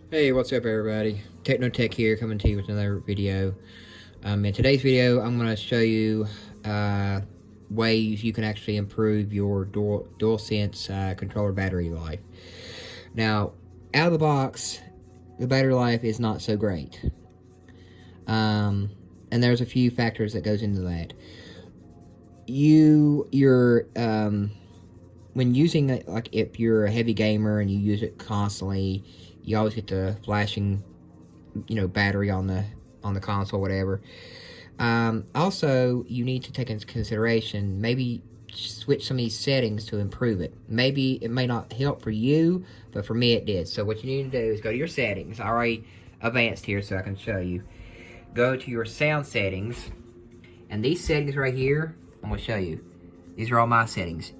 Hey, what's up everybody? Technotech here, coming to you with another video. In today's video, I'm going to show you ways you can actually improve your DualSense controller battery life. Now, out of the box, the battery life is not so great. And there's a few factors that goes into that. When using it, like if you're a heavy gamer and you use it constantly, you always get the flashing, battery on the console, whatever. Also, you need to take into consideration, maybe switch some of these settings to improve it. Maybe it may not help for you, but for me it did. So what you need to do is go to your settings. I already advanced here so I can show you. Go to your sound settings, and these settings right here, I'm going to show you. These are all my settings.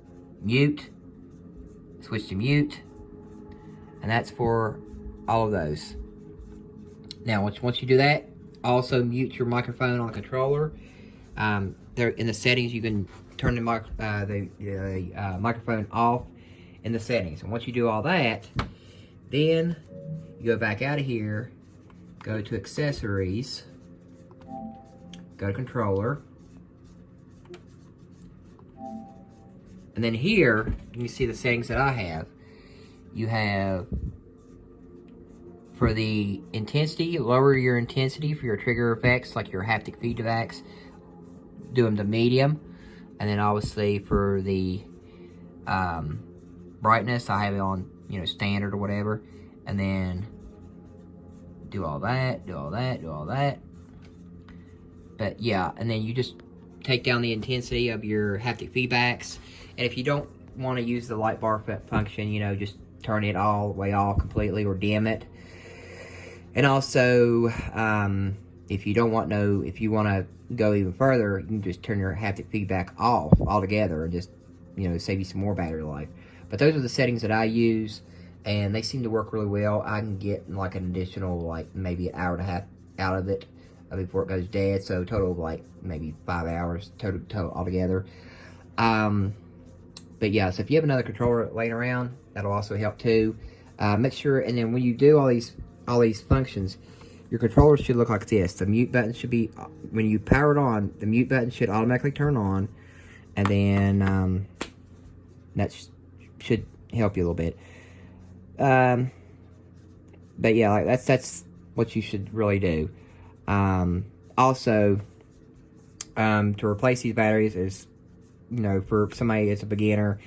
Mute, switch to mute, and that's for all of those. Now, once you do that, also mute your microphone on the controller. There in the settings, you can turn the microphone off in the settings. And once you do all that, then you go back out of here, go to accessories, go to controller, and then here you see the settings that I have. You have, for the intensity, lower your intensity for your trigger effects, like your haptic feedbacks, do them to medium. And then obviously for the brightness, I have it on, standard or whatever. And then do all that, do all that, do all that. But yeah, and then you just take down the intensity of your haptic feedbacks. And if you don't want to use the light bar function, just turn it all the way off completely or dim it. And also, if you want to go even further, you can just turn your haptic feedback off altogether and just, save you some more battery life. But those are the settings that I use, and they seem to work really well. I can get like an additional, like maybe an hour and a half out of it before it goes dead. So total of like maybe 5 hours total altogether. But yeah, so if you have another controller laying around, that'll also help too. Make sure, and then when you do all these functions, your controller should look like this. The mute button should be, when you power it on, the mute button should automatically turn on, and then that should help you a little bit. But yeah, like that's what you should really do. Also, to replace these batteries is, for somebody that's a beginner,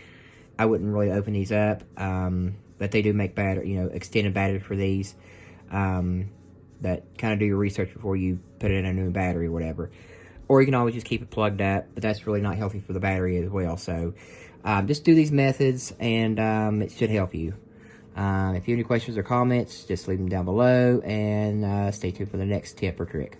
I wouldn't really open these up. But they do make extended batteries for these. That kind of do your research before you put in a new battery or whatever. Or you can always just keep it plugged up, but that's really not healthy for the battery as well. So just do these methods, and it should help you. If you have any questions or comments, just leave them down below, and stay tuned for the next tip or trick.